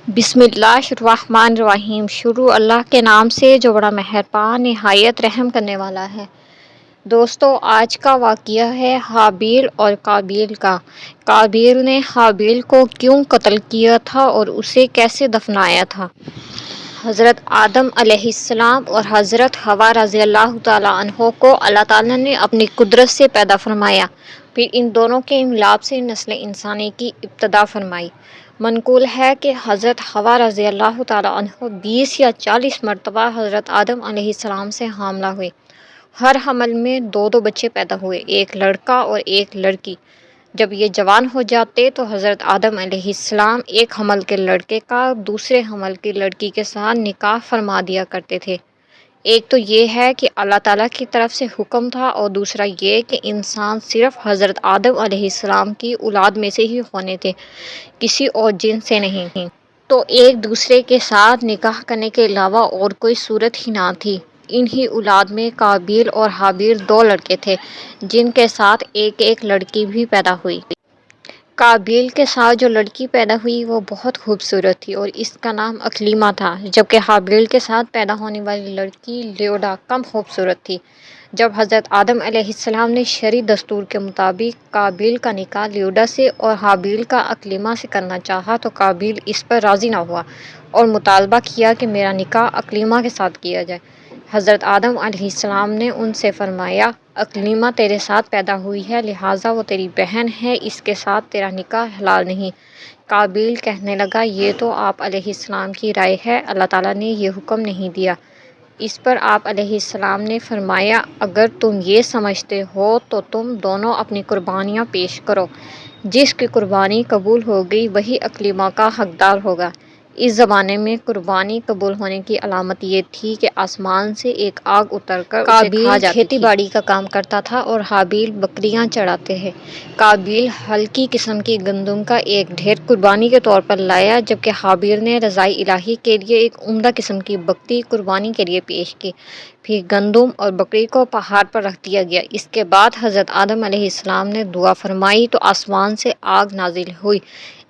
بسم اللہ الرحمن الرحیم۔ شروع اللہ کے نام سے جو بڑا مہربان نہایت رحم کرنے والا ہے۔ دوستو، آج کا واقعہ ہے حابیل اور قابیل کا۔ قابیل نے حابیل کو کیوں قتل کیا تھا اور اسے کیسے دفنایا تھا؟ حضرت آدم علیہ السلام اور حضرت حوا رضی اللہ تعالیٰ عنہ کو اللہ تعالیٰ نے اپنی قدرت سے پیدا فرمایا، پھر ان دونوں کے انقلاب سے نسل انسانی کی ابتدا فرمائی۔ منقول ہے کہ حضرت حوا رضی اللہ تعالیٰ عنہ 20 یا 40 مرتبہ حضرت آدم علیہ السلام سے حاملہ ہوئے۔ ہر حمل میں 2 بچے پیدا ہوئے، ایک لڑکا اور ایک لڑکی۔ جب یہ جوان ہو جاتے تو حضرت آدم علیہ السلام ایک حمل کے لڑکے کا دوسرے حمل کی لڑکی کے ساتھ نکاح فرما دیا کرتے تھے۔ ایک تو یہ ہے کہ اللہ تعالیٰ کی طرف سے حکم تھا، اور دوسرا یہ کہ انسان صرف حضرت آدم علیہ السلام کی اولاد میں سے ہی ہونے تھے، کسی اور جن سے نہیں۔ تو ایک دوسرے کے ساتھ نکاح کرنے کے علاوہ اور کوئی صورت ہی نہ تھی۔ انہی اولاد میں قابیل اور حابیل 2 لڑکے تھے، جن کے ساتھ ایک لڑکی بھی پیدا ہوئی۔ قابیل کے ساتھ جو لڑکی پیدا ہوئی وہ بہت خوبصورت تھی اور اس کا نام اکلیمہ تھا، جبکہ حابیل کے ساتھ پیدا ہونے والی لڑکی لیوڈا کم خوبصورت تھی۔ جب حضرت آدم علیہ السلام نے شرعی دستور کے مطابق قابیل کا نکاح لیوڈا سے اور حابیل کا اکلیمہ سے کرنا چاہا تو قابیل اس پر راضی نہ ہوا اور مطالبہ کیا کہ میرا نکاح اکلیمہ کے ساتھ کیا جائے۔ حضرت آدم علیہ السلام نے ان سے فرمایا، اکلیمہ تیرے ساتھ پیدا ہوئی ہے، لہٰذا وہ تیری بہن ہے، اس کے ساتھ تیرا نکاح حلال نہیں۔ قابیل کہنے لگا، یہ تو آپ علیہ السلام کی رائے ہے، اللہ تعالیٰ نے یہ حکم نہیں دیا۔ اس پر آپ علیہ السلام نے فرمایا، اگر تم یہ سمجھتے ہو تو تم دونوں اپنی قربانیاں پیش کرو، جس کی قربانی قبول ہو گئی وہی اکلیمہ کا حقدار ہوگا۔ اس زمانے میں قربانی قبول ہونے کی علامت یہ تھی کہ آسمان سے ایک آگ اتر کر اسے کھا جاتی تھی۔ قابیل کھیتی باڑی کا کام کرتا تھا اور حابیل بکریاں چراتے ہیں۔ قابیل ہلکی قسم کی گندم کا ایک ڈھیر قربانی کے طور پر لایا، جبکہ حابیل نے رضائے الہی کے لیے ایک عمدہ قسم کی بکری قربانی کے لیے پیش کی۔ پھر گندم اور بکری کو پہاڑ پر رکھ دیا گیا۔ اس کے بعد حضرت آدم علیہ السلام نے دعا فرمائی تو آسمان سے آگ نازل ہوئی،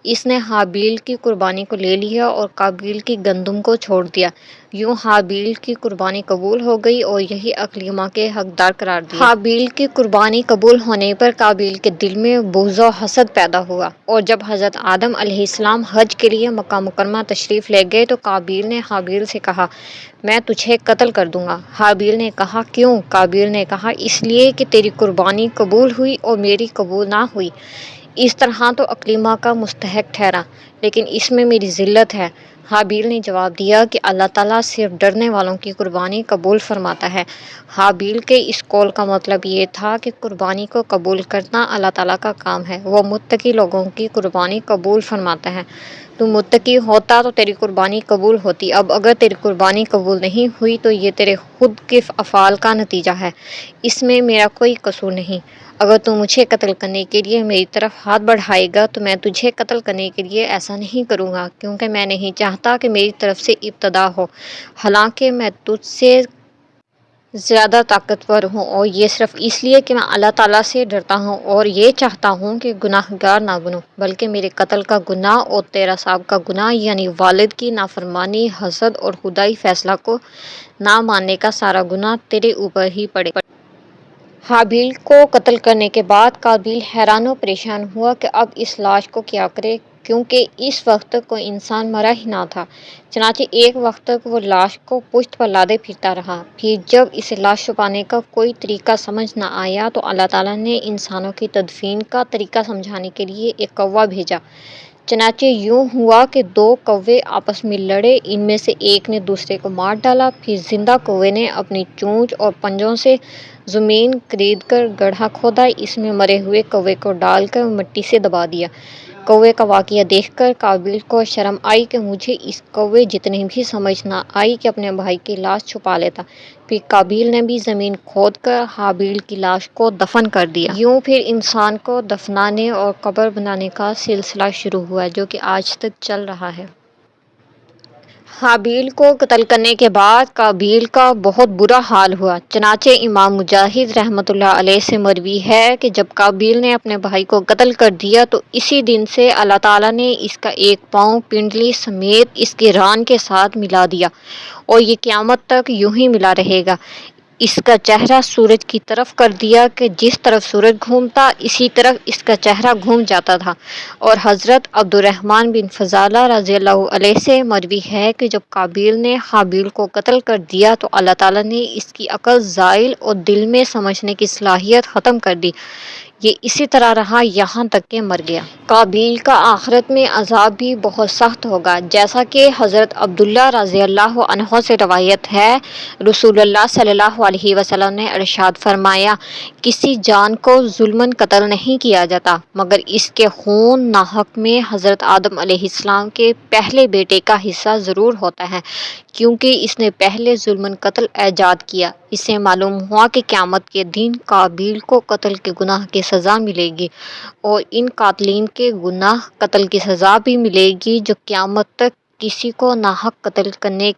اس نے حابیل کی قربانی کو لے لیا اور قابیل کی گندم کو چھوڑ دیا۔ یوں حابیل کی قربانی قبول ہو گئی اور یہی اکلیمہ کے حقدار قرار دیے۔ حابیل کی قربانی قبول ہونے پر قابیل کے دل میں بغض و حسد پیدا ہوا، اور جب حضرت آدم علیہ السلام حج کے لیے مکہ مکرمہ تشریف لے گئے تو قابیل نے حابیل سے کہا، میں تجھے قتل کر دوں گا۔ حابیل نے کہا، کیوں؟ قابیل نے کہا، اس لیے کہ تیری قربانی قبول ہوئی اور میری قبول نہ ہوئی۔ اس طرح تو اکلیمہ کا مستحق ٹھہرا، لیکن اس میں میری ذلت ہے۔ حابیل نے جواب دیا کہ اللہ تعالیٰ صرف ڈرنے والوں کی قربانی قبول فرماتا ہے۔ حابیل کے اس قول کا مطلب یہ تھا کہ قربانی کو قبول کرنا اللہ تعالیٰ کا کام ہے، وہ متقی لوگوں کی قربانی قبول فرماتا ہے۔ تو متقی ہوتا تو تیری قربانی قبول ہوتی، اب اگر تیری قربانی قبول نہیں ہوئی تو یہ تیرے خود کے افعال کا نتیجہ ہے، اس میں میرا کوئی قصور نہیں۔ اگر تو مجھے قتل کرنے کے لیے میری طرف ہاتھ بڑھائے گا تو میں تجھے قتل کرنے کے لیے ایسا نہیں کروں گا، کیونکہ میں نہیں چاہتا کہ میری طرف سے ابتدا ہو، حالانکہ میں تجھ سے زیادہ طاقتور ہوں، اور یہ صرف اس لیے کہ میں اللہ تعالیٰ سے ڈرتا ہوں اور یہ چاہتا ہوں کہ گناہ گار نہ بنوں، بلکہ میرے قتل کا گناہ اور تیرا سابقہ گناہ یعنی والد کی نافرمانی، حسد اور خدائی فیصلہ کو نہ ماننے کا سارا گناہ تیرے اوپر ہی پڑے۔ حابیل کو قتل کرنے کے بعد قابیل حیران و پریشان ہوا کہ اب اس لاش کو کیا کرے، کیونکہ اس وقت تک کوئی انسان مرا ہی نہ تھا۔ چنانچہ ایک وقت تک وہ لاش کو پشت پر لادے پھرتا رہا۔ پھر جب اسے لاش چھپانے کا کوئی طریقہ سمجھ نہ آیا تو اللہ تعالیٰ نے انسانوں کی تدفین کا طریقہ سمجھانے کے لیے ایک کوہ بھیجا۔ چنانچہ یوں ہوا کہ 2 کوے آپس میں لڑے، ان میں سے ایک نے دوسرے کو مار ڈالا، پھر زندہ کوے نے اپنی چونچ اور پنجوں سے زمین کرید کر گڑھا کھودا، اس میں مرے ہوئے کوے کو ڈال کر مٹی سے دبا دیا۔ کوے کا واقعہ دیکھ کر قابیل کو شرم آئی کہ مجھے اس کوے جتنی بھی سمجھ نہ آئی کہ اپنے بھائی کی لاش چھپا لیتا۔ پھر قابیل نے بھی زمین کھود کر حابیل کی لاش کو دفن کر دیا۔ یوں پھر انسان کو دفنانے اور قبر بنانے کا سلسلہ شروع ہوا، جو کہ آج تک چل رہا ہے۔ حابیل کو قتل کرنے کے بعد قابیل کا بہت برا حال ہوا۔ چنانچہ امام مجاہد رحمۃ اللہ علیہ سے مروی ہے کہ جب قابیل نے اپنے بھائی کو قتل کر دیا تو اسی دن سے اللہ تعالیٰ نے اس کا ایک پاؤں پنڈلی سمیت اس کے ران کے ساتھ ملا دیا، اور یہ قیامت تک یوں ہی ملا رہے گا۔ اس کا چہرہ سورج کی طرف کر دیا کہ جس طرف سورج گھومتا اسی طرف اس کا چہرہ گھوم جاتا تھا۔ اور حضرت عبد الرحمن بن فضالہ رضی اللہ عنہ سے مروی ہے کہ جب قابیل نے حابیل کو قتل کر دیا تو اللہ تعالیٰ نے اس کی عقل زائل اور دل میں سمجھنے کی صلاحیت ختم کر دی۔ یہ اسی طرح رہا یہاں تک کہ مر گیا۔ قابیل کا آخرت میں عذاب بھی بہت سخت ہوگا، جیسا کہ حضرت عبداللہ رضی اللہ عنہ سے روایت ہے، رسول اللہ صلی اللہ علیہ وسلم نے ارشاد فرمایا، کسی جان کو ظلماً قتل نہیں کیا جاتا مگر اس کے خون ناحق میں حضرت آدم علیہ السلام کے پہلے بیٹے کا حصہ ضرور ہوتا ہے، کیونکہ اس نے پہلے ظلماً قتل ایجاد کیا۔ اس سے معلوم ہوا کہ قیامت کے دن قابیل کو قتل کے گناہ کی سزا ملے گی، اور ان قاتلین کے گناہ قتل کی سزا بھی ملے گی جو قیامت تک کسی کو ناحق قتل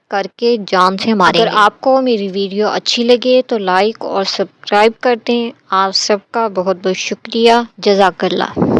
کر کے جان سے ماریں گے۔ اگر آپ کو میری ویڈیو اچھی لگے تو لائک اور سبسکرائب کر دیں۔ آپ سب کا بہت بہت شکریہ۔ جزاک اللہ۔